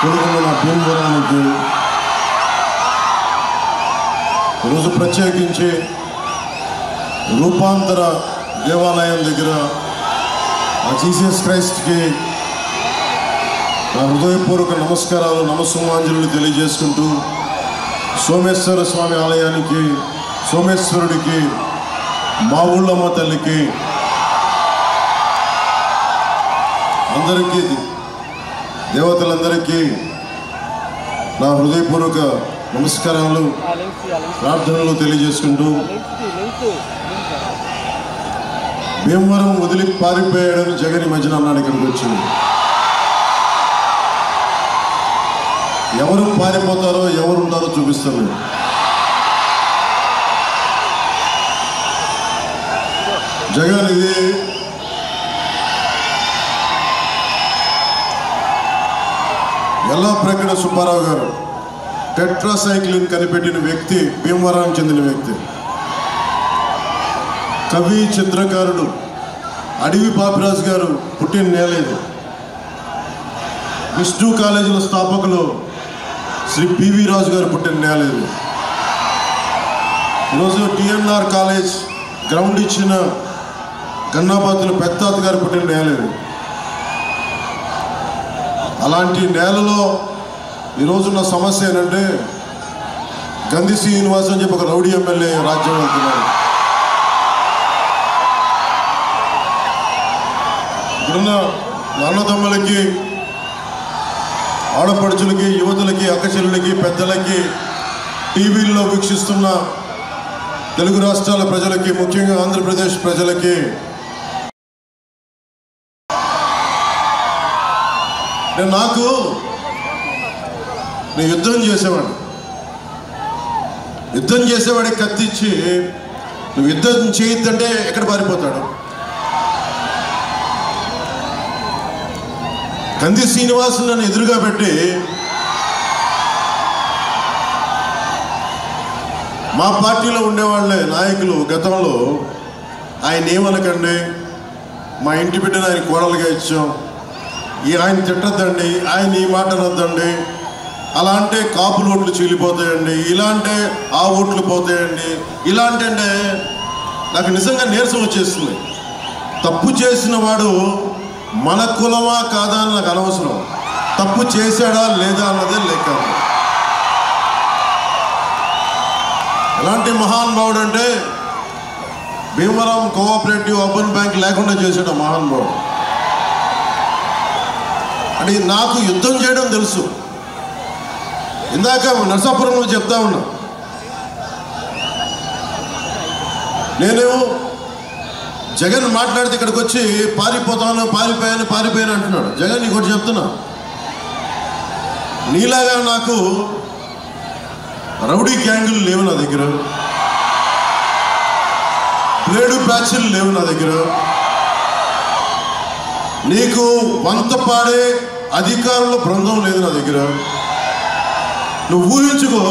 కొడుకున్న భీమవరానికి ఈరోజు ప్రత్యేకించి రూపాంతర దేవాలయం దగ్గర ఆ జీసస్ క్రైస్ట్కి నా హృదయపూర్వక నమస్కారాలు నమస్సుమాంజలు తెలియజేసుకుంటూ సోమేశ్వర స్వామి ఆలయానికి సోమేశ్వరుడికి మా ఊళ్ళమ్మ తల్లికి అందరికీ దేవతలందరికీ నా హృదయపూర్వక నమస్కారాలు ప్రార్థనలు తెలియజేసుకుంటూ భీమవరం వదిలి పారిపోయాడని జగన్ ఈ మధ్యన అన్నాడు. ఇక్కడికి వచ్చింది ఎవరు పారిపోతారో ఎవరు ఉంటారో చూపిస్తాను. జగన్ ఇది ఎల్లాప్రగడ సుబ్బారావు గారు టెట్రాసైక్లిన్ కనిపెట్టిన వ్యక్తి, భీమవరానికి చెందిన వ్యక్తి, కవి చిత్రకారుడు అడవి పాపిరాజు గారు పుట్టిన నేలేదు. విష్ణు కాలేజీల స్థాపకులు శ్రీ పివి రాజు గారు పుట్టిన నేలేదు. ఈరోజు టిఎన్ఆర్ కాలేజ్ గ్రౌండ్ ఇచ్చిన గన్నాబాతుల పెద్దాత గారు పుట్టిన నేలేదు. అలాంటి నేలలో ఈరోజున్న సమస్య ఏంటంటే గంధి శ్రీనివాస్ అని చెప్పి ఒక రౌడీ ఎమ్మెల్యే రాజ్యం వెళ్తున్నాడు. ఇప్పుడున్న నాన్నదమ్ములకి, ఆడపడుచులకి, యువతులకి, అక్కచెల్లెలకి, పెద్దలకి, టీవీల్లో వీక్షిస్తున్న తెలుగు రాష్ట్రాల ప్రజలకి, ముఖ్యంగా ఆంధ్రప్రదేశ్ ప్రజలకి నేను యుద్ధం చేసేవాడికి కత్తిచ్చి నువ్వు యుద్ధం చేయొద్దంటే ఎక్కడ పారిపోతాడు? గంధి శ్రీనివాస్ నన్ను ఎదురుగా పెట్టి మా పార్టీలో ఉండేవాళ్ళే నాయకులు గతంలో ఆయన ఏమనకండి, మా ఇంటి బిడ్డను ఆయన కోడలుగా ఇచ్చాం, ఆయన తిట్టద్దండి, ఆయన ఈ మాట అనొద్దండి, అలా అంటే కాపులు ఓట్లు చీలిపోతాయండి, ఇలా అంటే ఆ ఓట్లు పోతాయండి, ఇలా అంటే నాకు నిజంగా నీరసం వచ్చేస్తుంది. తప్పు చేసిన వాడు మన కులమా కాదా అని నాకు అనవసరం, తప్పు చేశాడా లేదా అన్నదే లెక్క. ఎలాంటి మహానుభావుడు అంటే భీమవరం కోఆపరేటివ్ అర్బన్ బ్యాంక్ లేకుండా చేశాడు మహానుభావుడు. అంటే నాకు యుద్ధం చేయడం తెలుసు. ఇందాక నరసాపురంలో చెప్తా ఉన్నా, నేను జగన్ మాట్లాడితే ఇక్కడికి వచ్చి పారిపోయాను అంటున్నాడు. జగన్ నీకు ఒకటి చెప్తున్నా, నీలాగా నాకు రౌడీ గ్యాంగులు లేవు నా దగ్గర, బ్లేడు బ్యాచ్లు లేవు నా దగ్గర, నీకు వంత పాడే అధికారుల బృందం లేదు నా దగ్గర. నువ్వు ఊహించుకో,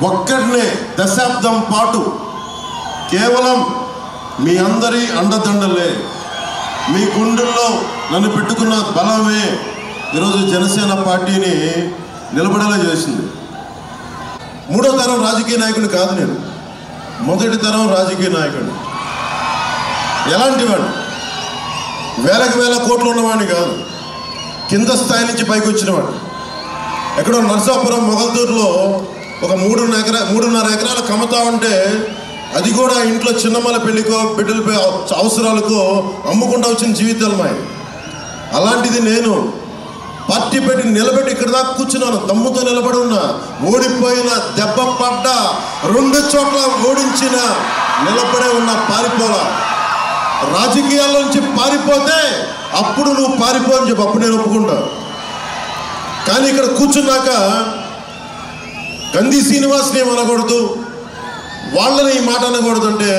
ఒక్కడనే దశాబ్దం పాటు కేవలం మీ అందరి అండదండలే, మీ గుండెల్లో నన్ను పెట్టుకున్న బలమే ఈరోజు జనసేన పార్టీని నిలబడేలా చేసింది. మూడో తరం రాజకీయ నాయకుడు కాదు నేను, మొదటి తరం రాజకీయ నాయకుడు. ఎలాంటి వాడు? వేల కోట్లు ఉన్నవాడిని కాదు, కింద స్థాయి నుంచి పైకి వచ్చినవాడు. ఎక్కడో నరసాపురం మొగల్తూరులో ఒక 3.5 ఎకరాల కమతా ఉంటే అది కూడా ఇంట్లో చిన్నమ్మల పెళ్లికో బిడ్డల అవసరాలకో అమ్ముకుంటూ వచ్చిన జీవితాలు మాయి. అలాంటిది నేను పార్టీ పెట్టి నిలబెట్టి ఇక్కడ దాకా కూర్చున్నాను, దమ్ముతో నిలబడి ఉన్నా. ఓడిపోయిన, దెబ్బ పడ్డ, 2 చోట్ల ఓడించిన, నిలబడే ఉన్న, పారిపోలా. రాజకీయాల్లో నుంచి పారిపోతే అప్పుడు నువ్వు పారిపో అని చెప్పి అప్పుడు నేను ఒప్పుకుంటా. కానీ ఇక్కడ కూర్చున్నాక గంధి శ్రీనివాస్ని అనకూడదు, వాళ్ళని ఈ మాట అనకూడదు అంటే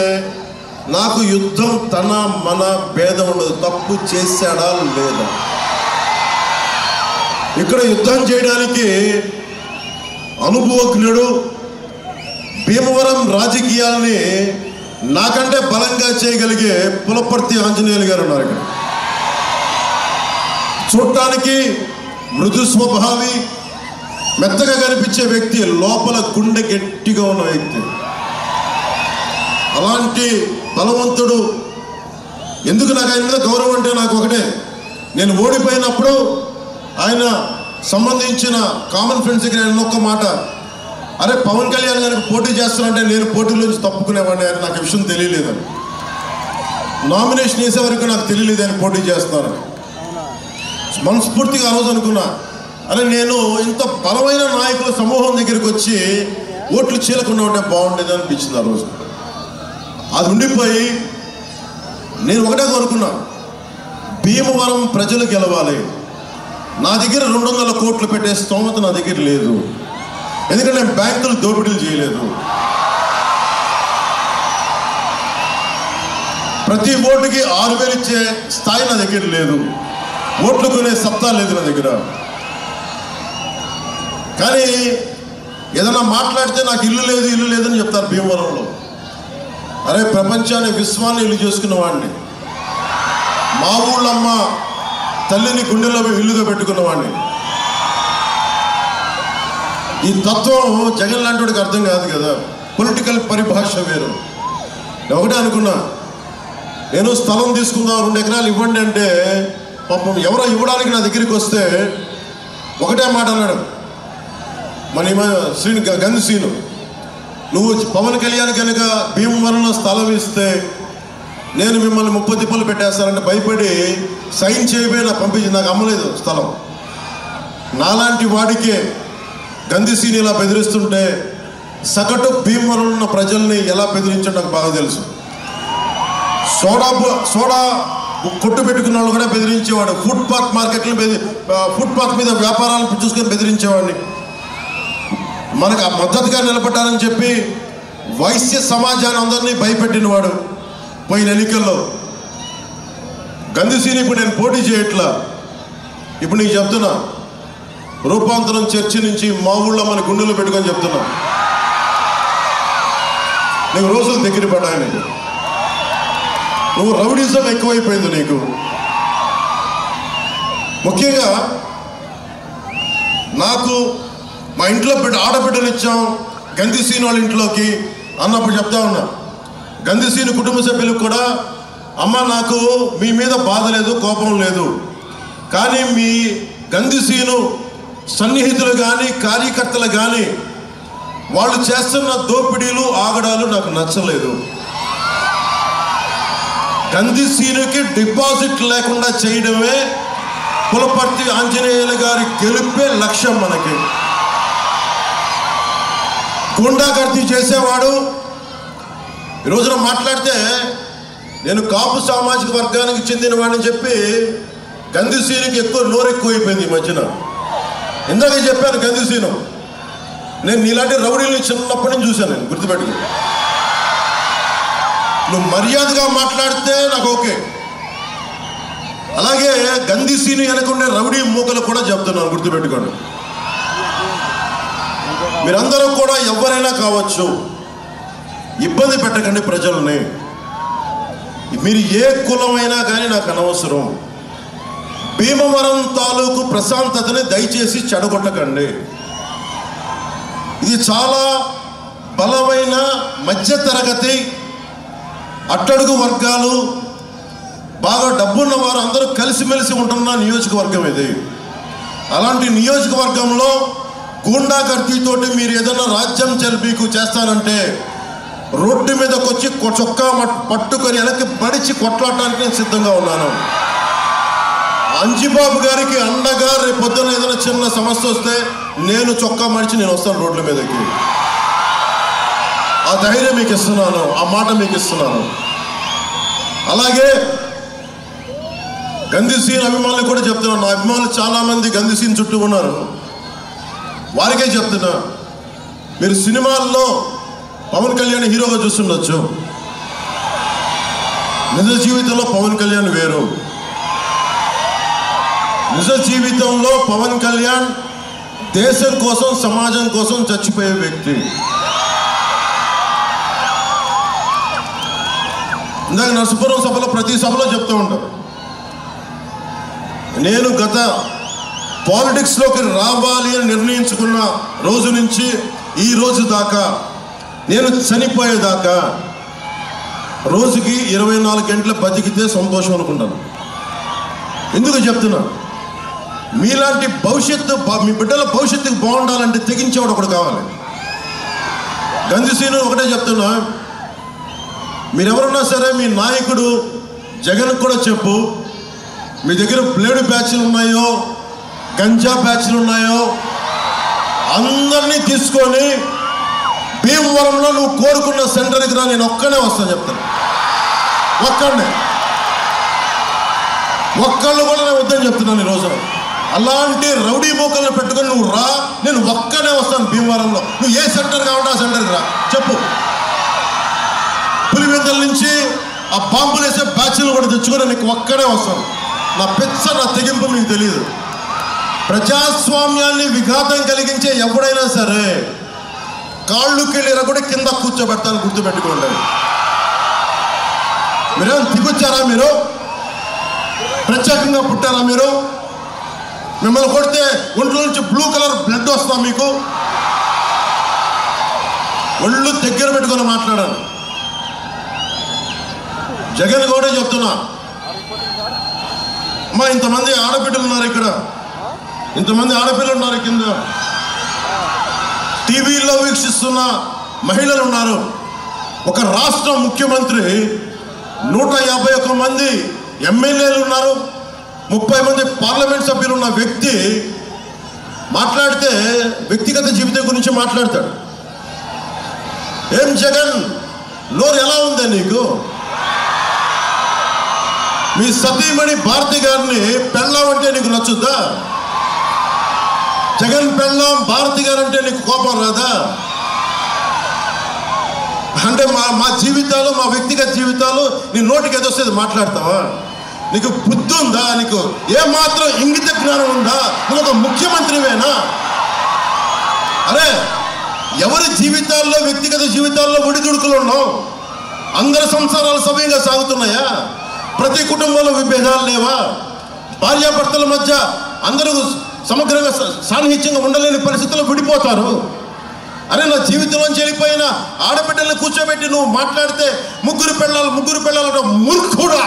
నాకు యుద్ధం తన మన భేదం ఉండదు. తప్పు చేశాడా లేదా? ఇక్కడ యుద్ధం చేయడానికి అనుభవజ్ఞుడు, భీమవరం రాజకీయాల్ని నాకంటే బలంగా చేయగలిగే పులపర్తి ఆంజనేయులు గారు ఉన్నారు. ఇక్కడ చూడటానికి మృదు స్వభావి, మెత్తగా కనిపించే వ్యక్తి, లోపల గుండె గట్టిగా ఉన్న వ్యక్తి. అలాంటి బలవంతుడు. ఎందుకు నాకు ఆయన మీద గౌరవం అంటే నాకు ఒకటే, నేను ఓడిపోయినప్పుడు ఆయన సంబంధించిన కామన్ ఫ్రెండ్స్ దగ్గర ఆయన ఒక్క మాట, అరే పవన్ కళ్యాణ్ గారికి పోటీ చేస్తానంటే నేను పోటీలోంచి తప్పుకునేవాడిని, ఆయన నాకు విషయం తెలియలేదని. నామినేషన్ వేసే వరకు నాకు తెలియలేదు ఆయన పోటీ చేస్తారని. మనస్ఫూర్తిగా ఆ రోజు అనుకున్నా, అరే నేను ఇంత బలమైన నాయకుల సమూహం దగ్గరికి వచ్చి ఓట్లు చీలకుండా ఉంటే బాగుండేది అనిపించింది ఆ రోజు. అది ఉండిపోయి నేను ఒకటే కోరుకున్నా, భీమవరం ప్రజలు గెలవాలి. నా దగ్గర 200 కోట్లు పెట్టే స్తోమత నా దగ్గర లేదు, ఎందుకంటే నేను బ్యాంకులు దోపిడీలు చేయలేదు. ప్రతి ఓటుకి 6,000 ఇచ్చే స్థాయి నా దగ్గర లేదు, ఓట్లు కొనే సత్తా లేదు నా దగ్గర. కానీ ఏదైనా మాట్లాడితే నాకు ఇల్లు లేదని చెప్తారు భీమవరంలో. అరే ప్రపంచాన్ని విశ్వాన్ని ఇల్లు చేసుకున్న వాడిని, మా ఊళ్ళమ్మ తల్లిని గుండెల్లో ఇల్లుగా పెట్టుకున్న వాడిని. ఈ తత్వం జగన్ లాంటి వాడికి అర్థం కాదు కదా, పొలిటికల్ పరిభాష వేరు. ఒకటే అనుకున్నా, నేను స్థలం తీసుకుందాం 2 ఎకరాలు ఇవ్వండి అంటే పాపం ఎవరో ఇవ్వడానికి నా దగ్గరికి వస్తే ఒకటే మాట అన్నాడు మన గంధి శ్రీను, నువ్వు పవన్ కళ్యాణ్ కనుక భీమవరంలో స్థలం ఇస్తే నేను మిమ్మల్ని 30 తిప్పలు పెట్టేస్తానంటే భయపడి సైన్ చేయబోయి నాకు పంపించి నాకు అమ్మలేదు స్థలం. నాలాంటి వాడికే గంధి శ్రీని ఇలా బెదిరిస్తుంటే సగటు భీమవరంలో ఉన్న ప్రజల్ని ఎలా బెదిరించడం నాకు బాగా తెలుసు. సోడా కొట్టు పెట్టుకున్న వాళ్ళు కూడా బెదిరించేవాడు, ఫుట్పాత్ మార్కెట్లు ఫుట్పాత్ మీద వ్యాపారాలను చూసుకొని బెదిరించేవాడిని. మనకు ఆ మద్దతుగా నిలబడ్డారని చెప్పి వైశ్య సమాజాన్ని అందరినీ భయపెట్టినవాడు. పోయిన ఎన్నికల్లో గంధిశ్రీని ఇప్పుడు నేను పోటీ చేయట్లా. ఇప్పుడు నీకు చెప్తున్నా, రూపాంతరం చర్చి నుంచి మా ఊళ్ళో మన గుండెలో పెట్టుకొని చెప్తున్నా, నీకు రోజులు దగ్గర పడ్డాయి. నీకు నువ్వు రౌడీజం ఎక్కువైపోయింది నీకు. ముఖ్యంగా నాకు మా ఇంట్లో ఆడబిడ్డలు ఇచ్చాం గంధి శ్రీను వాళ్ళ ఇంట్లోకి అన్నప్పుడు చెప్తా ఉన్నా, గంధి శ్రీను కుటుంబ సభ్యులకు కూడా, అమ్మ నాకు మీ మీద బాధ లేదు, కోపం లేదు, కానీ మీ గంధి శ్రీను సన్నిహితులు కానీ కార్యకర్తలు కానీ వాళ్ళు చేస్తున్న దోపిడీలు ఆగడాలు నాకు నచ్చలేదు. గంధి శ్రీనుకి డిపాజిట్ లేకుండా చేయడమే పులపర్తి ఆంజనేయులు గారి గెలుపే లక్ష్యం. మనకి గుండాగర్దీ చేసేవాడు ఈ రోజున మాట్లాడితే నేను కాపు సామాజిక వర్గానికి చెందిన వాడిని చెప్పి గంధి శ్రీనుకి నోరెక్కువ అయిపోయింది ఈ మధ్యన. ఇందాక చెప్పాను గంధి శ్రీను, నేను నీలాంటి రౌడీని చిన్నప్పటి నుంచి చూశాను, నేను గుర్తుపెట్టుకో. నువ్వు మర్యాదగా మాట్లాడితే నాకు ఓకే. అలాగే గంధి శ్రీను వెనకుండే రౌడీ మూకలు కూడా చెప్తున్నాను, గుర్తుపెట్టుకోండి. మీరందరూ కూడా ఎవరైనా కావచ్చు, ఇబ్బంది పెట్టకండి ప్రజల్ని. మీరు ఏ కులమైనా కానీ నాకు అనవసరం. భీమవరం తాలూకు ప్రశాంతతని దయచేసి చెడగొట్టకండి. ఇది చాలా బలమైన మధ్య తరగతి అట్టడుగు వర్గాలు, బాగా డబ్బున్న వారు అందరూ కలిసిమెలిసి ఉంటున్న నియోజకవర్గం ఇది. అలాంటి నియోజకవర్గంలో గూండాగర్దీతోటి మీరు ఏదైనా రాజ్యం మీకు చేస్తానంటే రోడ్డు మీదకి వచ్చి చొక్కా పట్టుకొని వెనక్కి పడిచి కొట్లాడటానికి నేను సిద్ధంగా ఉన్నాను. అంజిబాబు గారికి అండగా రేపు పొద్దున ఏదైనా చిన్న సమస్య వస్తే నేను చొక్కా మడిచి నేను వస్తాను రోడ్ల మీదకి. ఆ ధైర్యం మీకు ఇస్తున్నాను, ఆ మాట మీకు ఇస్తున్నాను. అలాగే గంధి శ్రీను అభిమానులు కూడా చెప్తున్నాను, నా అభిమానులు చాలా మంది గంధి శ్రీను చుట్టూ ఉన్నారు, వారికే చెప్తున్నా, మీరు సినిమాల్లో పవన్ కళ్యాణ్ హీరోగా చూస్తుండొచ్చు, నిజ జీవితంలో పవన్ కళ్యాణ్ వేరు. నిజ జీవితంలో పవన్ కళ్యాణ్ దేశం కోసం సమాజం కోసం చచ్చిపోయే వ్యక్తి. ఇందాక నరసపురం సభలో ప్రతి సభలో చెప్తూ ఉంటారు, నేను గత పాలిటిక్స్లోకి రావాలి అని నిర్ణయించుకున్న రోజు నుంచి ఈ రోజు దాకా, నేను చనిపోయేదాకా రోజుకి 24 గంటలు బతికితే సంతోషం అనుకుంటాను. ఎందుకు చెప్తున్నా, మీలాంటి భవిష్యత్తు, మీ బిడ్డల భవిష్యత్తుకు బాగుండాలంటే తెగించేవాడు ఒకడు కావాలి. గంధిసీను ఒకటే చెప్తున్నా, మీరెవరున్నా సరే మీ నాయకుడు జగన్ కూడా చెప్పు, మీ దగ్గర బ్లేడు బ్యాచ్లు ఉన్నాయో గంజా బ్యాచ్లు ఉన్నాయో అందరినీ తీసుకొని భీమవరంలో నువ్వు కోరుకున్న సెంటర్కి రా, నేను ఒక్కనే వస్తాను చెప్తాను. ఒక్కళ్ళు కూడా నేను వద్దని చెప్తున్నాను ఈరోజు. అలాంటి రౌడీ మోకల్ని పెట్టుకొని నువ్వు రా, నేను ఒక్కనే వస్తాను భీమవరంలో. నువ్వు ఏ సెంటర్ కావాలంటే ఆ సెంటర్కి రా చెప్పు. పులివెందుల నుంచి ఆ బాంబులు వేసే బ్యాచ్లు కూడా తెచ్చుకొని నీకు ఒక్కడే వస్తాను. నా పెచ్చ, నా తెగింపు మీకు తెలియదు. ప్రజాస్వామ్యాన్ని విఘాతం కలిగించే ఎవడైనా సరే కాళ్ళుకెళ్ళి కూడా కింద కూర్చోబెడతాను, గుర్తుపెట్టుకోండి. మీరేం దిగొచ్చారా? మీరు ప్రత్యేకంగా పుట్టారా? మీరు మిమ్మల్ని కొడితే ఒంట్లో నుంచి బ్లూ కలర్ బ్లడ్ వస్తాం మీకు? ఒళ్ళు దగ్గర పెట్టుకొని మాట్లాడాను. జగన్ కూడా చెప్తున్నా, అమ్మా ఇంతమంది ఆడబిడ్డలు ఉన్నారు ఇక్కడ, ఇంతమంది ఆడపిల్లలు ఉన్నారు కింద, టీవీలో వీక్షిస్తున్న మహిళలు ఉన్నారు. ఒక రాష్ట్ర ముఖ్యమంత్రి, 151 మంది ఎమ్మెల్యేలు ఉన్నారు, 30 మంది పార్లమెంట్ సభ్యులు ఉన్న వ్యక్తి మాట్లాడితే వ్యక్తిగత జీవితం గురించి మాట్లాడతాడు. ఏం జగన్ నోరు ఎలా ఉందే నీకు? మీ సతీమణి భారతి గారిని పెళ్ళాం అంటే నీకు నచ్చుద్దా? జగన్ పెళ్ళాం భారతి గారు అంటే నీకు కోపం రాదా? అంటే మా జీవితాలు, మా వ్యక్తిగత జీవితాలు నీ నోటికి ఎదొస్తే మాట్లాడతావా? నీకు బుద్ధి ఉందా? నీకు ఏమాత్రం ఇంగిత జ్ఞానం ఉందా? నువ్వు ఒక ముఖ్యమంత్రివేనా? అరే ఎవరి జీవితాల్లో, వ్యక్తిగత జీవితాల్లో ఒడిదుడుకులు ఉన్నావు? అందరి సంసారాలు సవ్యంగా సాగుతున్నాయా? ప్రతి కుటుంబంలో విభేదాలు లేవా? భార్యాభర్తల మధ్య అందరూ సమగ్రంగా సాన్నిహిత్యంగా ఉండలేని పరిస్థితుల్లో విడిపోతారు. అరే నా జీవితంలోంచి వెళ్ళిపోయిన ఆడబిడ్డల్ని కూర్చోబెట్టి నువ్వు మాట్లాడితే ముగ్గురు పెళ్ళాలంటే మూర్ఖుడా,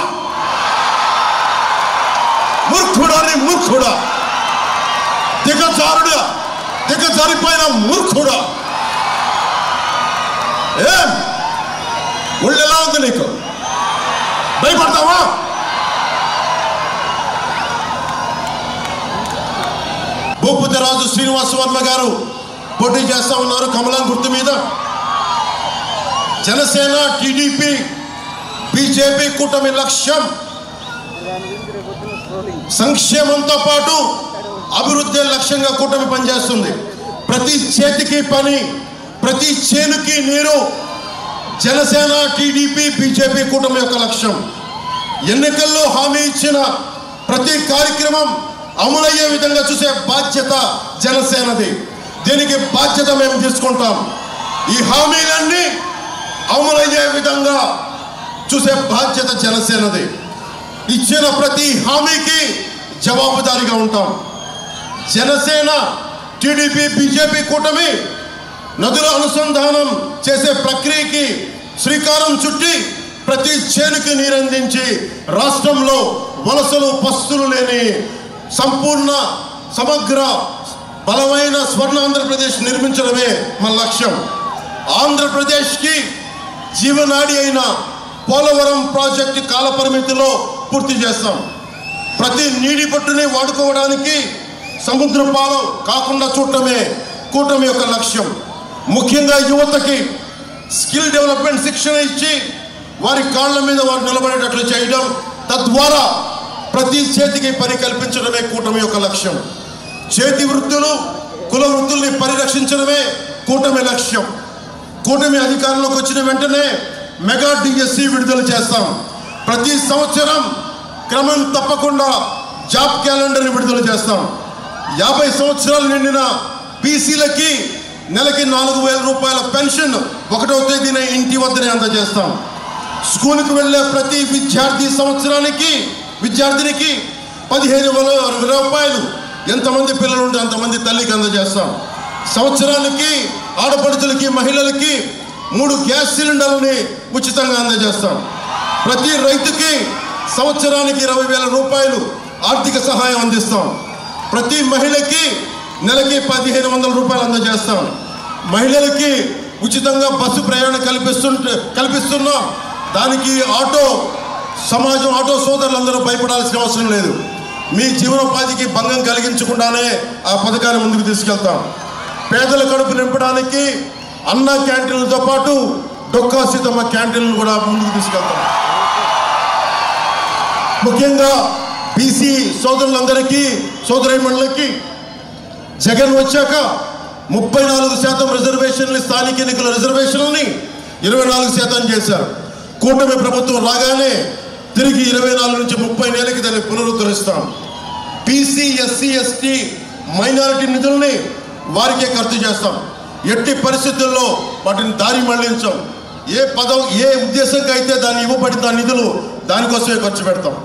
దిగజారిపోయిన మూర్ఖుడా. ఏం ఒళ్ళు ఎలా ఉంది నీకు? భయపడతావా? భూపతి రాజు శ్రీనివాస వర్మ గారు పోటీ చేస్తా ఉన్నారు కమలం గుర్తు మీద. జనసేన, టీడీపీ, బీజేపీ కూటమి లక్ష్యం సంక్షేమంతో పాటు అభివృద్ధి లక్ష్యంగా కూటమి పనిచేస్తుంది. ప్రతి చేతికి పని, ప్రతి చేనుకి నీరు జనసేన, టీడీపీ, బీజేపీ కూటమి యొక్క లక్ష్యం. ఎన్నికల్లో హామీ ఇచ్చిన ప్రతి కార్యక్రమం అమలయ్యే విధంగా చూసే బాధ్యత జనసేనది. దీనికి బాధ్యత మేము తీసుకుంటాం. ఈ హామీలన్నీ అమలయ్యే విధంగా చూసే బాధ్యత జనసేనది. ఇచ్చిన ప్రతి హామీకి జవాబుదారీగా ఉంటాం. జనసేన, టీడీపీ, బీజేపీ కూటమి నదుల అనుసంధానం చేసే ప్రక్రియకి శ్రీకారం చుట్టి ప్రతి చేనుకి నీరందించి రాష్ట్రంలో వలసలు, పస్తులు లేని సంపూర్ణ, సమగ్ర, బలమైన స్వర్ణ ఆంధ్రప్రదేశ్ నిర్మించడమే మన లక్ష్యం. ఆంధ్రప్రదేశ్కి జీవనాడి అయిన పోలవరం ప్రాజెక్టు కాలపరిమితిలో పూర్తి చేస్తాం. ప్రతి నీటి పట్టుని వాడుకోవడానికి సముద్ర పాలు కాకుండా చూడటమే కూటమి యొక్క లక్ష్యం. ముఖ్యంగా యువతకి స్కిల్ డెవలప్మెంట్ శిక్షణ ఇచ్చి వారి కాళ్ళ మీద వారు నిలబడేటట్లు చేయడం, తద్వారా ప్రతి చేతికి పని కల్పించడమే కూటమి యొక్క లక్ష్యం. చేతి వృత్తులు, కుల వృత్తుల్ని పరిరక్షించడమే కూటమి లక్ష్యం. కూటమి అధికారంలోకి వచ్చిన వెంటనే మెగా డిఎస్సి విడుదల చేస్తాం. ప్రతి సంవత్సరం క్రమం తప్పకుండా జాబ్ క్యాలెండర్ని విడుదల చేస్తాం. 50 సంవత్సరాలు నిండిన బీసీలకి నెలకి 4,000 రూపాయల పెన్షన్ 1వ తేదీన ఇంటి వద్దనే అందజేస్తాం. స్కూల్కి వెళ్ళే ప్రతి విద్యార్థినికి 15,000 రూపాయలు ఎంతమంది పిల్లలు ఉంటే అంతమంది తల్లికి అందజేస్తాం. సంవత్సరానికి ఆడపడుచులకి మహిళలకి 3 గ్యాస్ సిలిండర్లని ఉచితంగా అందజేస్తాం. ప్రతి రైతుకి సంవత్సరానికి 20,000 రూపాయలు ఆర్థిక సహాయం అందిస్తాం. ప్రతి మహిళకి నెలకి 1,500 రూపాయలు అందజేస్తాం. మహిళలకి ఉచితంగా బస్సు ప్రయాణం కల్పిస్తున్నాం. దానికి సమాజం ఆటో సోదరులందరూ భయపడాల్సిన అవసరం లేదు. మీ జీవనోపాధికి భంగం కలిగించకుండానే ఆ పథకాన్ని ముందుకు తీసుకెళ్తాం. పేదల కడుపు నింపడానికి అన్న క్యాంటీన్లతో పాటు డొక్కా సీతమ్మ క్యాంటీన్లు కూడా ముందుకు తీసుకెళ్తాం. ముఖ్యంగా బీసీ సోదరులందరికీ సోదరీమణులకి జగన్ వచ్చాక 34% రిజర్వేషన్లు, స్థానిక ఎన్నికల రిజర్వేషన్లని 24% చేశారు. కూటమి ప్రభుత్వం రాగానే తిరిగి 24 నుంచి 30 నెలలకి దాన్ని పునరుద్ధరిస్తాం. బీసీ, ఎస్సీ, ఎస్టీ, మైనారిటీ నిధుల్ని వారికే ఖర్చు చేస్తాం. ఎట్టి పరిస్థితుల్లో వాటిని దారి మళ్లించాం. ఏ ఉద్దేశంగా అయితే దాన్ని ఇవ్వబడిన నిధులు దానికోసమే ఖర్చు పెడతాం.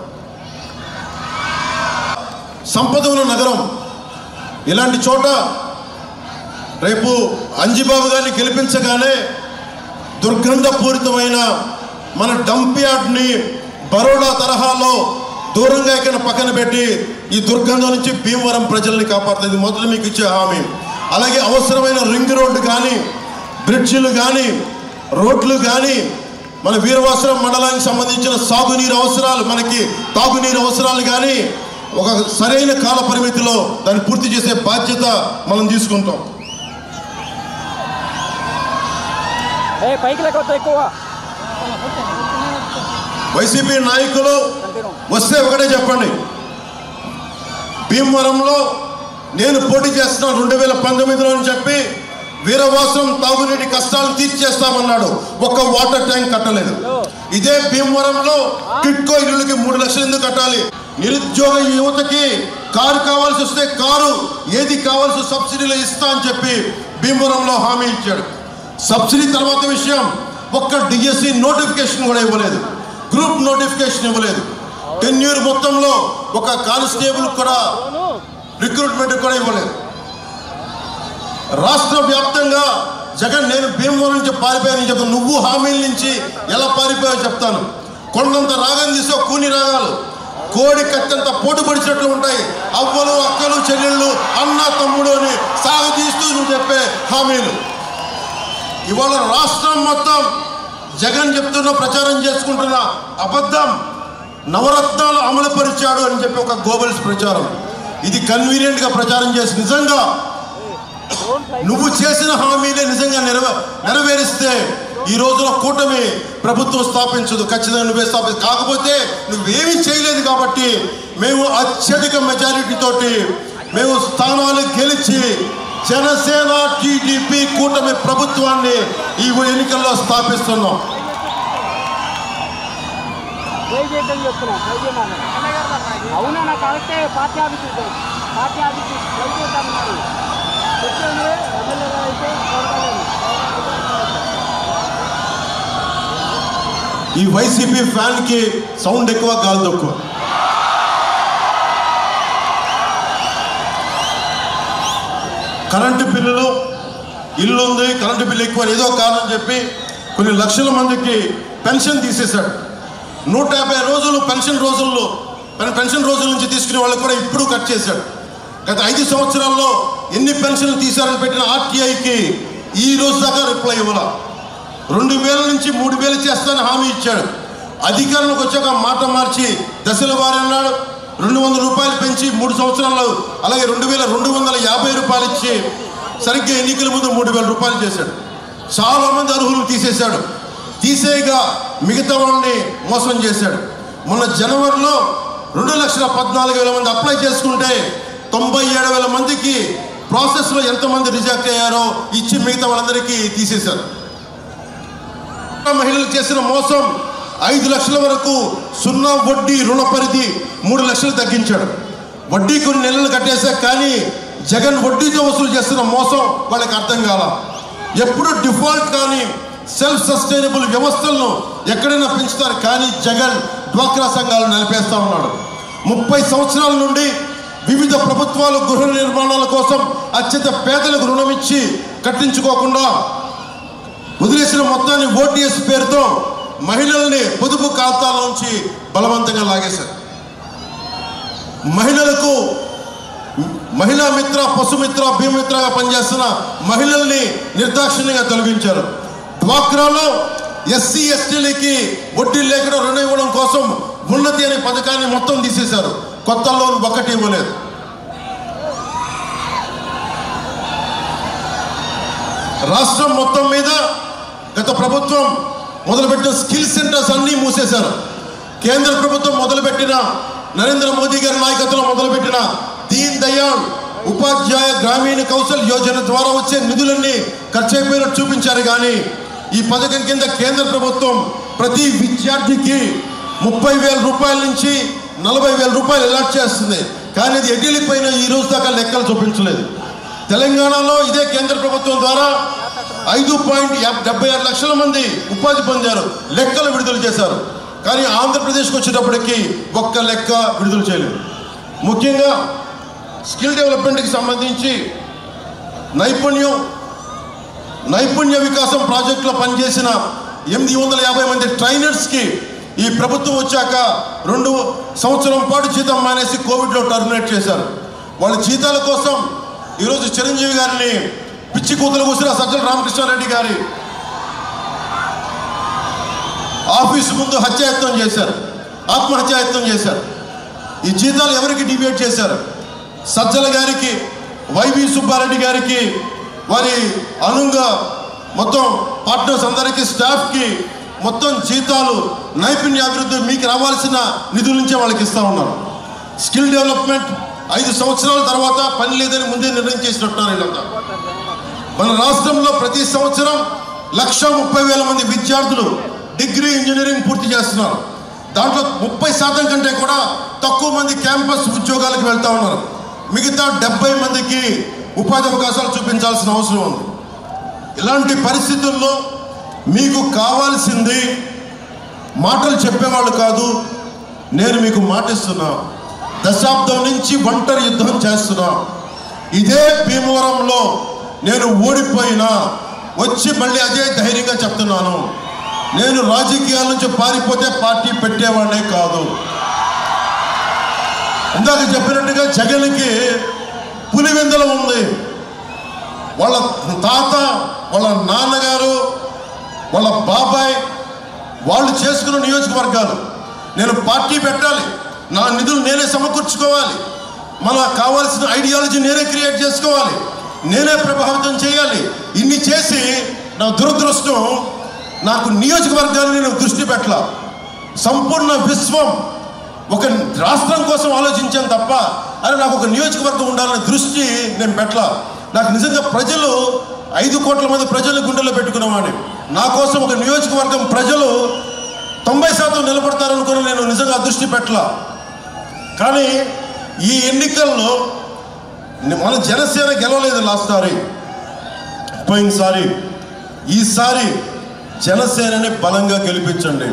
సంపద ఉన్న నగరం ఇలాంటి చోట రేపు అంజిబాబు గారిని గెలిపించగానే దుర్గంధపూరితమైన మన డంప్ యార్డ్ని బరోడా తరహాలో దూరంగా ఎక్కడ పక్కన పెట్టి ఈ దుర్గంధం నుంచి భీమవరం ప్రజల్ని కాపాడుతుంది. మొదలు మీకు ఇచ్చే హామీ. అలాగే అవసరమైన రింగ్ రోడ్డు కానీ, బ్రిడ్జిలు కానీ, రోడ్లు కానీ, మన వీరవాసరం మండలానికి సంబంధించిన సాగునీరు అవసరాలు, మనకి తాగునీరు అవసరాలు కానీ ఒక సరైన కాల పరిమితిలో దాన్ని పూర్తి చేసే బాధ్యత మనం తీసుకుంటాం. వైసీపీ నాయకులు వస్తే ఒకటే చెప్పండి, భీమవరంలో నేను పోటీ చేస్తున్నాను 2019లో అని చెప్పి వీరవాసరం తాగునీటి కష్టాలను తీర్చేస్తామన్నాడు. ఒక్క వాటర్ ట్యాంక్ కట్టలేదు. ఇదే భీమవరంలో టిట్కో ఇళ్ళకి 3 లక్షలు ఎందుకు కట్టాలి? నిరుద్యోగ యువతకి కారు కావాల్సి వస్తే కారు, ఏది కావాల్సి సబ్సిడీలో ఇస్తా అని చెప్పి భీమవరంలో హామీ ఇచ్చాడు. సబ్సిడీ తర్వాత విషయం, ఒక్క డిఎస్సి నోటిఫికేషన్ కూడా ఇవ్వలేదు. గ్రూప్ నోటిఫికేషన్ ఇవ్వలేదు. టెన్యూర్ మొత్తంలో ఒక కానిస్టేబుల్ కూడా రిక్రూట్మెంట్ కూడా ఇవ్వలేదు. రాష్ట్ర వ్యాప్తంగా జగన్ నేను భీమవరం నుంచి పారిపోయానని చెప్తాను. నువ్వు హామీల నుంచి ఎలా పారిపోయావు చెప్తాను. కొండంత రాగం తీసో కూని రాగాలు కోడి కత్తంత పోటు పడిచినట్లు ఉంటాయి. అవ్వలు, అక్కలు, చెల్లెళ్ళు, అన్న, తమ్ముడు అని సాగు తీస్తూ నువ్వు చెప్పే హామీలు. ఇవాళ రాష్ట్రం మొత్తం జగన్ చెప్తున్న ప్రచారం చేసుకుంటున్న అబద్ధం నవరత్నాలు అమలుపరిచాడు అని చెప్పి ఒక గోబల్స్ ప్రచారం. ఇది కన్వీనియంట్గా ప్రచారం చేసి నిజంగా నువ్వు చేసిన హామీలే నిజంగా నెరవేరిస్తే ఈ రోజున కూటమి ప్రభుత్వం స్థాపించదు. ఖచ్చితంగా నువ్వే స్థాపించదు. కాకపోతే నువ్వేమీ చేయలేదు కాబట్టి మేము అత్యధిక మెజారిటీ తోటి మేము స్థానాలు గెలిచి జనసేన టీడీపీ కూటమి ప్రభుత్వాన్ని ఈ ఎన్నికల్లో స్థాపిస్తున్నాం. ఈ వైసీపీ ఫ్యాన్ కి సౌండ్ ఎక్కువ, గాలి తక్కువ. కరెంటు బిల్లులు, ఇల్లు ఉంది, కరెంటు బిల్లు ఎక్కువ, ఏదో కారణం చెప్పి కొన్ని లక్షల మందికి పెన్షన్ తీసేశాడు. 150 రోజులు పెన్షన్ రోజుల నుంచి తీసుకునే వాళ్ళకి కూడా ఇప్పుడు కట్ చేశాడు. గత 5 సంవత్సరాల్లో ఎన్ని పెన్షన్లు తీశారని పెట్టిన ఆర్టీఐకి ఈ రోజు దాకా రిప్లై ఇవ్వాల. 2,000 నుంచి 3,000 చేస్తానని హామీ ఇచ్చాడు. అధికారంలోకి వచ్చాక మాట మార్చి దశల వారి అన్నాడు. 200 రూపాయలు పెంచి 3 సంవత్సరాలు, అలాగే 2,250 రూపాయలు ఇచ్చి సరిగ్గా ఎన్నికల ముందు 3,000 రూపాయలు చేశాడు. చాలామంది అర్హులు తీసేశాడు. తీసేయగా మిగతా వాళ్ళని మోసం చేశాడు. మొన్న జనవరిలో 2,14,000 మంది అప్లై చేసుకుంటే 97,000 మందికి ప్రాసెస్లో ఎంతమంది రిజెక్ట్ అయ్యారో ఇచ్చి మిగతా వాళ్ళందరికీ తీసేశారు. మహిళలు చేసిన మోసం 5 లక్షల వరకు 0 వడ్డీ రుణ పరిధి 3 లక్షలు తగ్గించాడు. వడ్డీ కొన్ని నెలలు కట్టేశాక కానీ జగన్ వడ్డీతో వసూలు చేస్తున్న మోసం వాళ్ళకి అర్థం కాల. ఎప్పుడు డిఫాల్ట్ కానీ సెల్ఫ్ సస్టైనబుల్ వ్యవస్థలను ఎక్కడైనా పెంచుతారు కానీ జగన్ డ్వాక్రా సంఘాలను నలిపేస్తా ఉన్నాడు. 30 సంవత్సరాల నుండి వివిధ ప్రభుత్వాలు గృహ నిర్మాణాల కోసం అత్యంత పేదలకు రుణం ఇచ్చి కట్టించుకోకుండా వదిలేసిన మొత్తాన్ని ఓటీఎస్ పేరుతో మహిళల్ని పొదుపు ఖాతాల నుంచి బలవంతంగా లాగేశారు. మహిళలకు మహిళా మిత్ర, పశుమిత్ర, భీమిత్రగా పనిచేస్తున్న మహిళల్ని నిర్దాక్షిణ్యంగా తొలగించారు. డ్వాక్రాలో ఎస్సీ ఎస్టీలకి వడ్డీ లేకుండా రుణం ఇవ్వడం కోసం ఉన్నతి అనే పథకాన్ని మొత్తం తీసేశారు. కొత్త లోన్ ఒకటి ఇవ్వలేదు. రాష్ట్రం మొత్తం మీద గత ప్రభుత్వం మొదలుపెట్టిన స్కిల్ సెంటర్స్ అన్నీ మూసేశారు. కేంద్ర ప్రభుత్వం మొదలుపెట్టిన నరేంద్ర మోదీ గారి నాయకత్వంలో మొదలుపెట్టిన దీన్ దయాళ్ ఉపాధ్యాయ గ్రామీణ కౌశల్ యోజన ద్వారా వచ్చే నిధులన్నీ ఖర్చు అయిపోయినట్టు చూపించారు. కానీ ఈ పథకం కింద కేంద్ర ప్రభుత్వం ప్రతి విద్యార్థికి 30,000 రూపాయల నుంచి 40,000 రూపాయలు అలాట్ చేస్తుంది. కానీ అది ఎడ్డిలిపోయిన ఈ రోజు దాకా లెక్కలు చూపించలేదు. తెలంగాణలో ఇదే కేంద్ర ప్రభుత్వం ద్వారా 5.76 లక్షల మంది ఉపాధి పొందారు, లెక్కలు విడుదల చేశారు. కానీ ఆంధ్రప్రదేశ్కి వచ్చేటప్పటికి ఒక్క లెక్క విడుదల చేయలేదు. ముఖ్యంగా స్కిల్ డెవలప్మెంట్కి సంబంధించి నైపుణ్య వికాసం ప్రాజెక్టులో పనిచేసిన 850 మంది ట్రైనర్స్కి ఈ ప్రభుత్వం వచ్చాక 2 సంవత్సరం పాటు జీతం మానేసి కోవిడ్లో టర్మినేట్ చేశారు. వాళ్ళ జీతాల కోసం ఈరోజు చిరంజీవి గారిని పిచ్చి కూతులు కూసిన సజ్జల రామకృష్ణారెడ్డి గారి ఆఫీసు ముందు హత్యాయత్నం చేశారు, ఆత్మహత్యాయత్నం చేశారు. ఈ జీతాలు ఎవరికి డిబేట్ చేశారు? సజ్జల గారికి, వైవి సుబ్బారెడ్డి గారికి, వారి అనుంగా మొత్తం పార్ట్నర్స్ అందరికీ, స్టాఫ్కి మొత్తం జీతాలు నైపుణ్యాభివృద్ధి మీకు రావాల్సిన నిధుల నుంచే వాళ్ళకి ఇస్తూ ఉన్నారు. స్కిల్ డెవలప్మెంట్ 5 సంవత్సరాల తర్వాత పని లేదని ముందే నిర్ణయం చేసినట్టున్నారు వీళ్ళంతా. మన రాష్ట్రంలో ప్రతి సంవత్సరం 130,000 మంది విద్యార్థులు డిగ్రీ ఇంజనీరింగ్ పూర్తి చేస్తున్నారు. దాంట్లో 30% కంటే కూడా తక్కువ మంది క్యాంపస్ ఉద్యోగాలకు వెళ్తూ ఉన్నారు. మిగతా 70 మందికి ఉపాధి అవకాశాలు చూపించాల్సిన అవసరం ఉంది. ఇలాంటి పరిస్థితుల్లో మీకు కావాల్సింది మాటలు చెప్పేవాళ్ళు కాదు, నేను మీకు మాటిస్తున్నా. దశాబ్దం నుంచి ఒంటరి యుద్ధం చేస్తున్నా. ఇదే భీమవరంలో నేను ఓడిపోయినా వచ్చి మళ్ళీ అదే ధైర్యంగా చెప్తున్నాను. నేను రాజకీయాల నుంచి పారిపోతే పార్టీ పెట్టేవాడే కాదు. ఇందాక చెప్పినట్టుగా జగన్కి పులివెందుల ఉంది. వాళ్ళ తాత, వాళ్ళ నాన్నగారు, వాళ్ళ బాబాయ్ వాళ్ళు చేసుకున్న నియోజకవర్గాలు. నేను పార్టీ పెట్టాలి, నా నిధులు నేనే సమకూర్చుకోవాలి, మనకు కావాల్సిన ఐడియాలజీ నేనే క్రియేట్ చేసుకోవాలి, నేనే ప్రభావితం చేయాలి. ఇన్ని చేసి నా దురదృష్టం, నాకు నియోజకవర్గాన్ని నేను దృష్టి పెట్టాల. సంపూర్ణ విశ్వం ఒక రాష్ట్రం కోసం ఆలోచించాను తప్ప అరే నాకు ఒక నియోజకవర్గం ఉండాలనే దృష్టి నేను పెట్టాల. నాకు నిజంగా ప్రజలు 5 కోట్ల మంది ప్రజలు గుండెల్లో పెట్టుకున్నవాడిని. నా కోసం ఒక నియోజకవర్గం ప్రజలు 90% నిలబడతారనుకుని నేను నిజంగా దృష్టి పెట్టాల. కానీ ఈ ఎన్నికల్లో మన జనసేన గెలవలేదు లాస్ట్ సారి, పోయినసారి. ఈసారి జనసేనని బలంగా గెలిపించండి.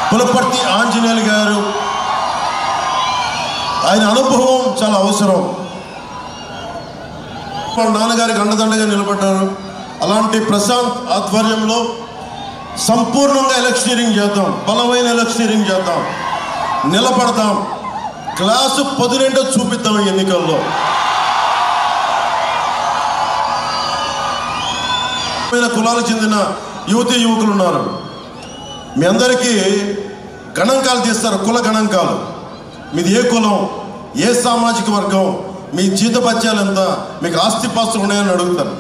పులపర్తి ఆంజనేయులు గారు, ఆయన అనుభవం చాలా అవసరం. వాళ్ళ నాన్నగారికి అండదండగా నిలబడ్డారు. అలాంటి ప్రశాంత్ ఆధ్వర్యంలో సంపూర్ణంగా ఎలక్షనీరింగ్ చేద్దాం, బలమైన ఎలక్షనీరింగ్ చేద్దాం, నిలబడతాం, క్లాసు 12 చూపిద్దాం. ఎన్నికల్లో కులాలకు చెందిన యువకులు ఉన్నారు. మీ అందరికీ గణాంకాలు తీస్తారు, కుల గణాంకాలు. మీది ఏ కులం, ఏ సామాజిక వర్గం, మీ జీతభత్యాలు ఎంత, మీకు ఆస్తిపాస్తులు ఉన్నాయని అడుగుతారు.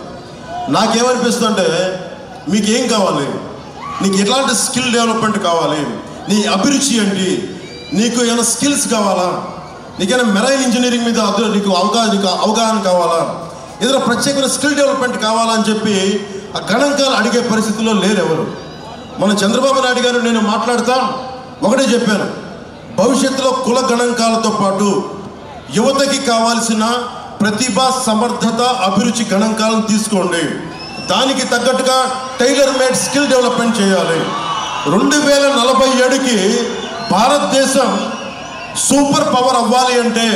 నాకేమనిపిస్తుందంటే మీకేం కావాలి, నీకు ఎలాంటి స్కిల్ డెవలప్మెంట్ కావాలి, నీ అభిరుచి ఏంటి, నీకు ఏమైనా స్కిల్స్ కావాలా, నీకైనా మెరైన్ ఇంజనీరింగ్ మీద నీకు అవగాహన కావాలా, ఏదైనా ప్రత్యేకమైన స్కిల్ డెవలప్మెంట్ కావాలని చెప్పి ఆ గణాంకాలు అడిగే పరిస్థితుల్లో లేరు ఎవరు. మన చంద్రబాబు నాయుడు గారు నేను మాట్లాడుతా ఒకటే చెప్పాను, భవిష్యత్తులో కుల గణాంకాలతో పాటు యువతకి కావాల్సిన ప్రతిభ, సమర్థత, అభిరుచి గణాంకాలను తీసుకోండి. దానికి తగ్గట్టుగా టైలర్ మేడ్ స్కిల్ డెవలప్మెంట్ చేయాలి. 2047కి భారతదేశం సూపర్ పవర్ అవ్వాలి అంటే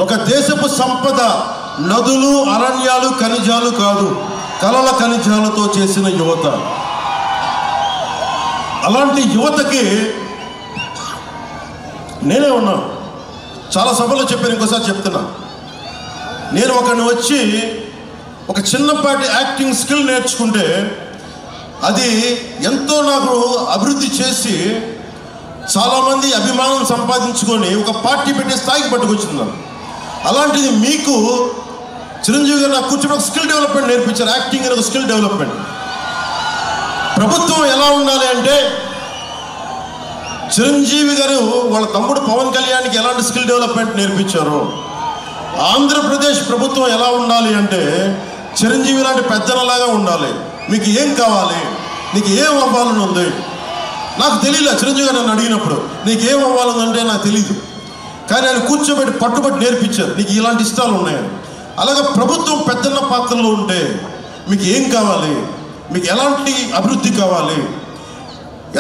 ఒక దేశపు సంపద నదులు, అరణ్యాలు, ఖనిజాలు కాదు, కలల ఖనిజాలతో చేసిన యువత. అలాంటి యువతకి నేనే ఉన్నాను. చాలా సభలో చెప్పాను, ఇంకోసారి చెప్తున్నా. నేను ఒకరిని వచ్చి ఒక చిన్నపాటి యాక్టింగ్ స్కిల్ నేర్చుకుంటే అది ఎంతో నాకు అభివృద్ధి చేసి చాలామంది అభిమానం సంపాదించుకొని ఒక పార్టీ పెట్టే స్థాయికి పట్టుకొచ్చింది. అలాంటిది మీకు చిరంజీవి గారు నాకు కూర్చొని ఒక స్కిల్ డెవలప్మెంట్ నేర్పించారు. యాక్టింగ్ అనే ఒక స్కిల్ డెవలప్మెంట్. ప్రభుత్వం ఎలా ఉండాలి అంటే చిరంజీవి గారు వాళ్ళ తమ్ముడు పవన్ కళ్యాణ్కి ఎలాంటి స్కిల్ డెవలప్మెంట్ నేర్పించారో, ఆంధ్రప్రదేశ్ ప్రభుత్వం ఎలా ఉండాలి అంటే చిరంజీవి లాంటి పెద్దనలాగా ఉండాలి. మీకు ఏం కావాలి, నీకు ఏం అవ్వాలని ఉంది? నాకు తెలియలే. చిరంజీవి గారు నన్ను అడిగినప్పుడు నీకేం అవ్వాలంటే నాకు తెలియదు, కానీ ఆయన కూర్చోబెట్టి పట్టుబట్టి నేర్పించారు, నీకు ఇలాంటి ఇష్టాలు ఉన్నాయని. అలాగే ప్రభుత్వం పెద్దన్న పాత్రలో ఉంటే మీకు ఏం కావాలి, మీకు ఎలాంటి అభివృద్ధి కావాలి,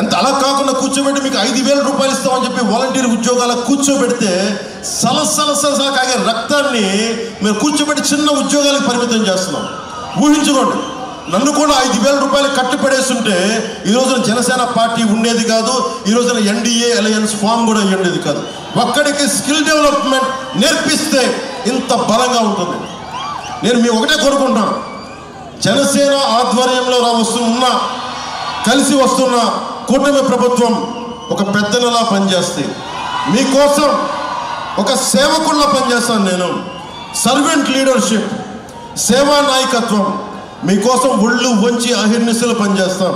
ఎంత అలా కాకుండా కూర్చోబెట్టి మీకు 5,000 రూపాయలు ఇస్తామని చెప్పి వాలంటీర్ ఉద్యోగాలకు కూర్చోబెడితే సలసలసల కాగే రక్తాన్ని మీరు కూర్చోబెట్టి చిన్న ఉద్యోగాలకు పరిమితం చేస్తున్నాం. ఊహించుకోండి, నన్ను కూడా 5,000 రూపాయలు కట్టుపడేస్తుంటే ఈ రోజున జనసేన పార్టీ ఉండేది కాదు, ఈ రోజున ఎన్డీఏ అలయన్స్ ఫామ్ కూడా ఉండేది కాదు. ఒక్కడికి స్కిల్ డెవలప్మెంట్ నేర్పిస్తే ఇంత బలంగా ఉంటుంది. నేను మీ ఒకటే కోరుకుంటాను, జనసేన ఆధ్వర్యంలో కలిసి వస్తున్న కూటమి ప్రభుత్వం ఒక పెద్దనలా పనిచేస్తే మీకోసం ఒక సేవకుల్లా పనిచేస్తాను. నేను సర్వెంట్ లీడర్షిప్, సేవా నాయకత్వం మీకోసం ఒళ్ళు వంచి అహిర్నిశలు పనిచేస్తాం.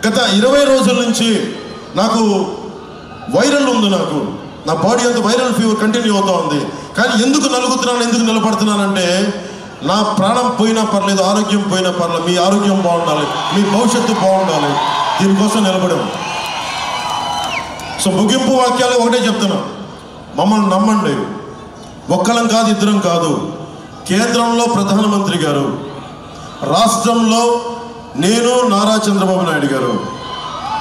గత 20 రోజుల నుంచి నాకు వైరల్ ఉంది. నా బాడీ అంతా వైరల్ ఫీవర్ కంటిన్యూ అవుతూ ఉంది. కానీ ఎందుకు నలుగుతున్నాను, ఎందుకు నిలబడుతున్నానంటే నా ప్రాణం పోయినా పర్లేదు, ఆరోగ్యం పోయినా పర్లేదు, మీ ఆరోగ్యం బాగుండాలి, మీ భవిష్యత్తు బాగుండాలి, దీనికోసం నిలబడాం. సో ముగింపు వాక్యాలు ఒకటే చెప్తున్నా, మమ్మల్ని నమ్మండి. ఒక్కలం కాదు, ఇద్దరం కాదు. కేంద్రంలో ప్రధానమంత్రి గారు, రాష్ట్రంలో నేను, నారా చంద్రబాబు నాయుడు గారు,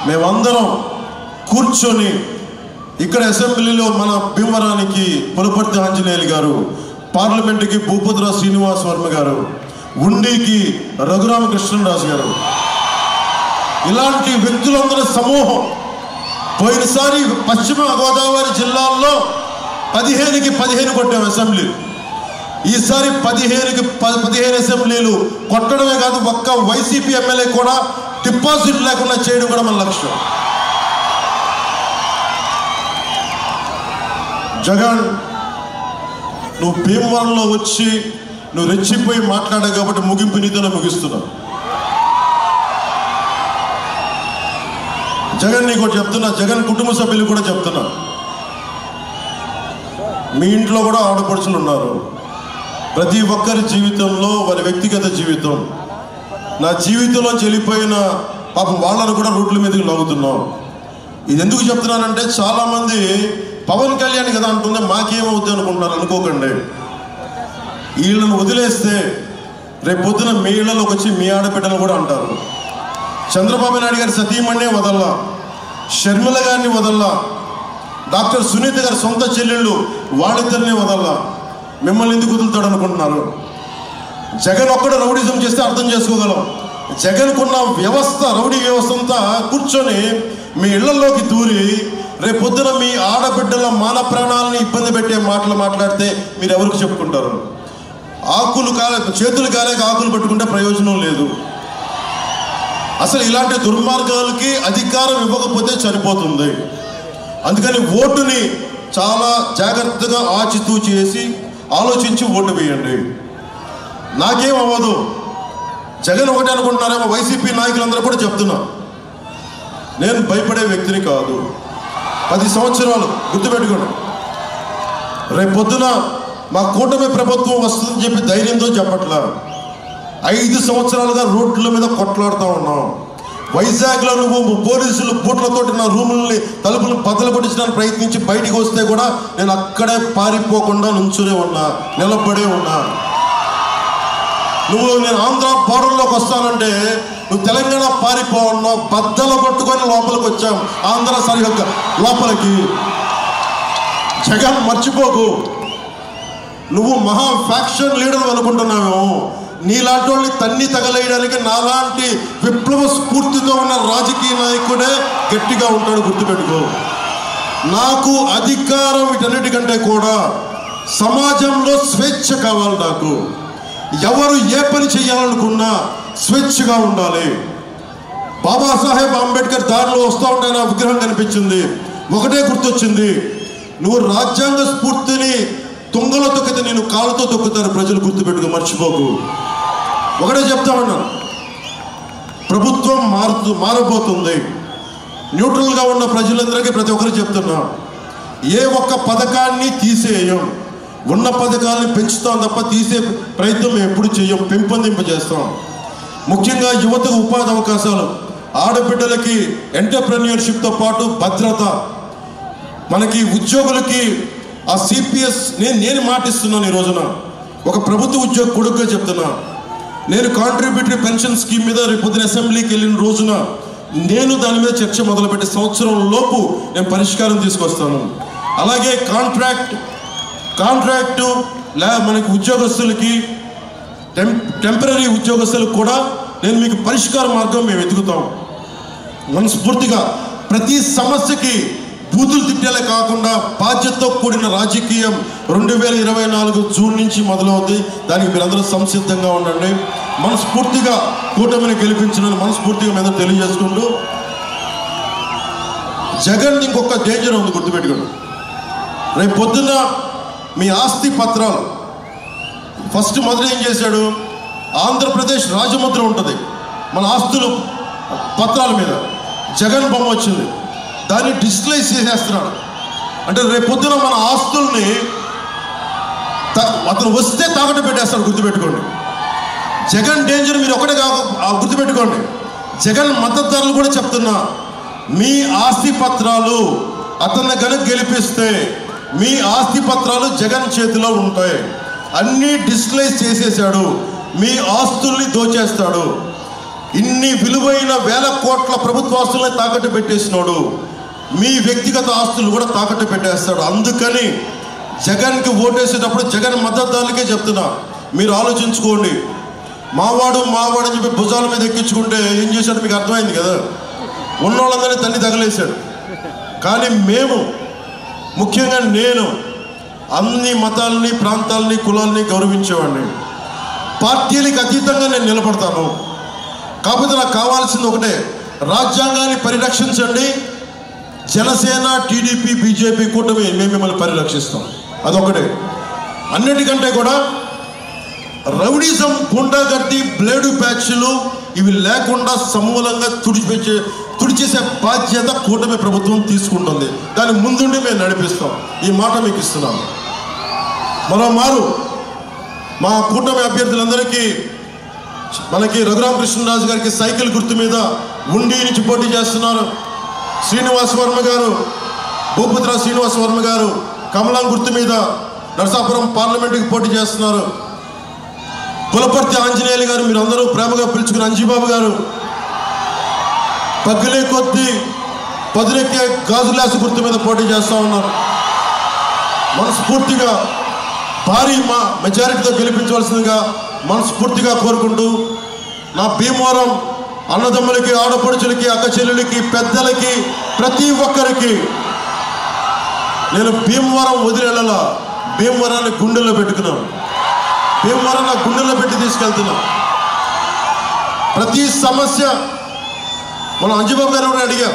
మేమందరం కూర్చొని ఇక్కడ అసెంబ్లీలో మన భీమవరానికి పులపర్తి ఆంజనేయులు గారు, పార్లమెంటుకి భూపతిరావు శ్రీనివాస్ వర్మ గారు, ఉండికి రఘురామకృష్ణరాజు గారు, ఇలాంటి వ్యక్తులందరి సమూహం. పోయినసారి పశ్చిమ గోదావరి జిల్లాల్లో 15కి 15 కొట్టాం అసెంబ్లీ. ఈసారి 15కి 15 అసెంబ్లీలు కొట్టడమే కాదు, ఒక్క వైసీపీ ఎమ్మెల్యే కూడా డిపాజిట్ లేకుండా చేయడం కూడా మన లక్ష్యం. జగన్, నువ్వు భీమవరంలో వచ్చి నువ్వు రెచ్చిపోయి మాట్లాడావు కాబట్టి ముగింపు నీతోనే ముగిస్తున్నావు. జగన్ నీకు చెప్తున్నా, జగన్ కుటుంబ సభ్యులు కూడా చెప్తున్నా, మీ ఇంట్లో కూడా ఆడపడుచులు ఉన్నారు. ప్రతి ఒక్కరి జీవితంలో వారి వ్యక్తిగత జీవితం, నా జీవితంలో చెల్లిపోయిన పాపం వాళ్ళను కూడా రోడ్ల మీదకి లాగుతున్నాం. ఇది ఎందుకు చెప్తున్నానంటే చాలామంది పవన్ కళ్యాణ్ కదా అంటుంది, మాకేమవుద్ది అనుకుంటున్నారు. అనుకోకండి, వీళ్ళను వదిలేస్తే రేపు పొద్దున మీ ఇళ్లలోకి వచ్చి మీ ఆడబిడ్డలు కూడా అంటారు. చంద్రబాబు నాయుడు గారి సతీమణ్ణే వదల్లా, షర్మిల గారిని వదల్లా, డాక్టర్ సునీత గారి సొంత చెల్లెళ్ళు వాళ్ళిద్దరిని వదల్లా. మిమ్మల్ని ఎందుకు వదులుతాడు అనుకుంటున్నారు? జగన్ ఒక్కడు రౌడీజం చేస్తే అర్థం చేసుకోగలం. జగన్కున్న వ్యవస్థ, రౌడీ వ్యవస్థ అంతా కూర్చొని మీ ఇళ్లలోకి దూరి రేపు పొద్దున మీ ఆడబిడ్డల మాన ప్రాణాలను ఇబ్బంది పెట్టే మాటలు మాట్లాడితే మీరు ఎవరికి చెప్పుకుంటారు? చేతులు కాలేక ఆకులు పట్టుకుంటే ప్రయోజనం లేదు. అసలు ఇలాంటి దుర్మార్గాలకి అధికారం ఇవ్వకపోతే సరిపోతుంది. అందుకని ఓటుని చాలా జాగ్రత్తగా ఆచితూచి చేసి ఆలోచించి ఓటు వేయండి. నాకేం అవ్వదు. జగన్ ఒకటే అనుకుంటున్నారేమో, వైసీపీ నాయకులందరూ కూడా చెప్తున్నా, నేను భయపడే వ్యక్తిని కాదు. 10 సంవత్సరాలు గుర్తుపెట్టుకోండి. రేపు పొద్దున మా కూటమి ప్రభుత్వం వస్తుందని చెప్పి ధైర్యంతో చెప్పట్లా. 5 సంవత్సరాలుగా రోడ్ల మీద కొట్లాడుతూ ఉన్నాం. వైజాగ్లో నువ్వు పోలీసులు బూట్లతోటి నా రూముల్ని తలుపులు బద్దలు కొట్టించడానికి ప్రయత్నించి బయటికి వస్తే కూడా నేను అక్కడే పారిపోకుండా నుంచునే ఉన్నా, నిలబడే ఉన్నా. నేను ఆంధ్ర బార్డర్లోకి వస్తానంటే నువ్వు తెలంగాణ పారిపోవన్నావు, బద్దలు కొట్టుకొని లోపలికి వచ్చాం ఆంధ్ర సరిహద్దు లోపలికి. జగన్ మర్చిపోకు, నువ్వు మహా ఫ్యాక్షన్ లీడర్ అనుకుంటున్నావేమో. నీలాంటి వాళ్ళని తన్ని తగలేయడానికి నాలాంటి విప్లవ స్ఫూర్తితో ఉన్న రాజకీయ నాయకుడే గట్టిగా ఉంటాడు, గుర్తుపెట్టుకో. నాకు అధికారం వీటన్నిటికంటే కూడా సమాజంలో స్వేచ్ఛ కావాలి. నాకు ఎవరు ఏ పని చేయాలనుకున్నా స్వేచ్ఛగా ఉండాలి. బాబాసాహెబ్ అంబేద్కర్ దారిలో వస్తూ ఉంటే నా విగ్రహం కనిపించింది, ఒకటే గుర్తొచ్చింది, నువ్వు రాజ్యాంగ స్ఫూర్తిని తుంగలో తొక్కితే నేను కాళ్ళతో తొక్కుతాను ప్రజలు, గుర్తుపెట్టుకో, మర్చిపోకు. ఒకటే చెప్తా ఉన్నాను, ప్రభుత్వం మారబోతుంది. న్యూట్రల్గా ఉన్న ప్రజలందరికీ ప్రతి ఒక్కరు చెప్తున్నా, ఏ ఒక్క పథకాన్ని తీసేయం, ఉన్న పథకాలను పెంచుతాం తప్ప తీసే ప్రయత్నం మేము ఎప్పుడు చేయం, పెంపొందింపజేస్తాం. ముఖ్యంగా యువతకు ఉపాధి అవకాశాలు, ఆడబిడ్డలకి ఎంటర్ప్రెన్యూర్షిప్తో పాటు భద్రత, మనకి ఉద్యోగులకి ఆ సిపిఎస్ నేను మాటిస్తున్నాను. ఈ రోజున ఒక ప్రభుత్వ ఉద్యోగ కొడుకుగా చెప్తున్నా, నేను కాంట్రిబ్యూటరీ పెన్షన్ స్కీమ్ మీద రేపొద్దున అసెంబ్లీకి వెళ్ళిన రోజున నేను దాని మీద చర్చ మొదలుపెట్టి సంవత్సరం లోపు నేను పరిష్కారం తీసుకొస్తాను. అలాగే కాంట్రాక్టు మనకి ఉద్యోగస్తులకి టెంపరీ ఉద్యోగస్తులకు కూడా నేను మీకు పరిష్కార మార్గం మేము వెతుకుతాం. మనస్ఫూర్తిగా ప్రతి సమస్యకి బూతులు తిట్టేలే కాకుండా బాధ్యతతో కూడిన రాజకీయం 2024 జూన్ నుంచి మొదలవుతుంది. దానికి మీరందరూ సంసిద్ధంగా ఉండండి. మనస్ఫూర్తిగా కూటమిని గెలిపించిన మనస్ఫూర్తిగా మీద తెలియజేసుకుంటూ, జగన్ ఇంకొక డేంజర్ ఉంది, గుర్తుపెట్టుకోండి. రేపు పొద్దున్న మీ ఆస్తి పత్రాలు ఫస్ట్ మొదట ఏం చేశాడు, ఆంధ్రప్రదేశ్ రాజముద్ర ఉంటుంది మన ఆస్తులు పత్రాల మీద, జగన్ బొమ్మ వచ్చింది, దాన్ని డిజిటలైజ్ చేసేస్తున్నాడు. అంటే రేపు పొద్దున మన ఆస్తుల్ని అతను వస్తే తాకట్టు పెట్టేస్తాడు, గుర్తుపెట్టుకోండి. జగన్ డేంజర్ మీరు ఒకటే గుర్తుపెట్టుకోండి. జగన్ మద్దతుదారులు కూడా చెప్తున్నా, మీ ఆస్తి పత్రాలు అతన్ని కనుక గెలిపిస్తే మీ ఆస్తి పత్రాలు జగన్ చేతిలో ఉంటాయి. అన్నీ డిజిటలైజ్ చేసేసాడు, మీ ఆస్తుల్ని దోచేస్తాడు. ఇన్ని విలువైన వేల కోట్ల ప్రభుత్వ ఆస్తుల్ని తాకట్టు పెట్టేసినాడు, మీ వ్యక్తిగత ఆస్తులు కూడా తాకట్టు పెట్టేస్తాడు. అందుకని జగన్కి ఓటేసేటప్పుడు జగన్ మద్దతుదారులకే చెప్తున్నా, మీరు ఆలోచించుకోండి. మావాడు అని చెప్పి భుజాల మీద ఎక్కించుకుంటే ఏం చేశాడు మీకు అర్థమైంది కదా, ఉన్నోళ్ళందరినీ తన్ని తగలేశాడు. కానీ మేము, ముఖ్యంగా నేను, అన్ని మతాలని, ప్రాంతాలని, కులాలని గౌరవించేవాడిని. పార్టీలకు అతీతంగా నేను నిలబడతాను. కాకపోతే నాకు కావాల్సింది ఒకటే, రాజ్యాంగాన్ని పరిరక్షించండి. జనసేన, టీడీపీ, బీజేపీ కూటమి మేము మిమ్మల్ని పరిరక్షిస్తాం, అదొకటే. అన్నిటికంటే కూడా రౌడీజం, గుండాగర్ది, బ్లేడు ప్యాచ్లు ఇవి లేకుండా సమూలంగా తుడిచేసే బాధ్యత కూటమి ప్రభుత్వం తీసుకుంటుంది. దాని ముందుండి మేము నడిపిస్తాం, ఈ మాట మీకు ఇస్తున్నాం. మరోమారు మా కూటమి అభ్యర్థులందరికీ, మనకి రఘురామకృష్ణరాజు గారికి సైకిల్ గుర్తు మీద ఉండి నుంచి పోటీ చేస్తున్నారు. శ్రీనివాస్ వర్మ గారు, భూపతిరావు శ్రీనివాస్ వర్మ గారు కమలం గుర్తు మీద నరసాపురం పార్లమెంటుకి పోటీ చేస్తున్నారు. పులపర్తి ఆంజనేయులు గారు, మీరు అందరూ ప్రేమగా పిలుచుకున్న అంజీబాబు గారు పగ్గులే కొద్ది పదులెక్కే గాజు గ్లాసు గుర్తు మీద పోటీ చేస్తూ ఉన్నారు. మనస్ఫూర్తిగా భారీ మెజారిటీతో గెలిపించవలసిందిగా మనస్ఫూర్తిగా కోరుకుంటూ, నా భీమవరం అన్నదమ్ములకి, ఆడపడుచులకి, అక్క చెల్లెలకి, పెద్దలకి, ప్రతి ఒక్కరికి నేను భీమవరం వదిలేలా, భీమవరాన్ని గుండెల్లో పెట్టుకున్నాను. భీమవరం నా గుండెల్లో పెట్టి తీసుకెళ్తున్నా. ప్రతి సమస్య మనం అంజబాబు గారు కూడా అడిగా,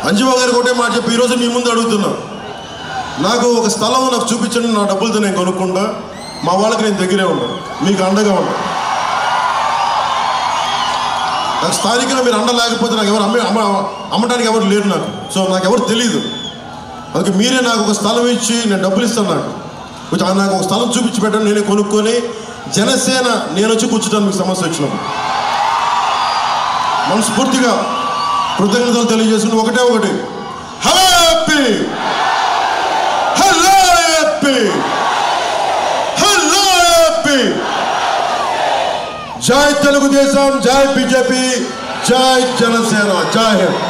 అంజబాబు గారికి ఒకటే మాట చెప్పి ఈరోజు మీ ముందు అడుగుతున్నా, నాకు ఒక స్థలం నాకు చూపించండి, నా డబ్బులతో నేను కొనుక్కుంటా, మా వాళ్ళకి నేను దగ్గరే ఉంటాను, మీకు అండగా ఉంటాను. నాకు స్థానికంగా మీరు అండ లేకపోతే నాకు ఎవరు అమ్మడానికి ఎవరు లేరు నాకు, సో నాకు ఎవరు తెలియదు. అందుకే మీరే నాకు ఒక స్థలం ఇచ్చి నేను డబ్బులు ఇస్తాను, నాకు ఒక స్థలం చూపించి పెట్టండి, నేనే కొనుక్కొని జనసేన నేను వచ్చి కూర్చుంటాను మీకు సమస్య వచ్చినప్పుడు. మనస్ఫూర్తిగా కృతజ్ఞతలు తెలియజేసుకుని ఒకటి హ్యాపీ హ్యాపీ హ్యాపీ. జై తెలుగుదేశం, జై బీజేపీ, జై జనసేన, జై హింద్.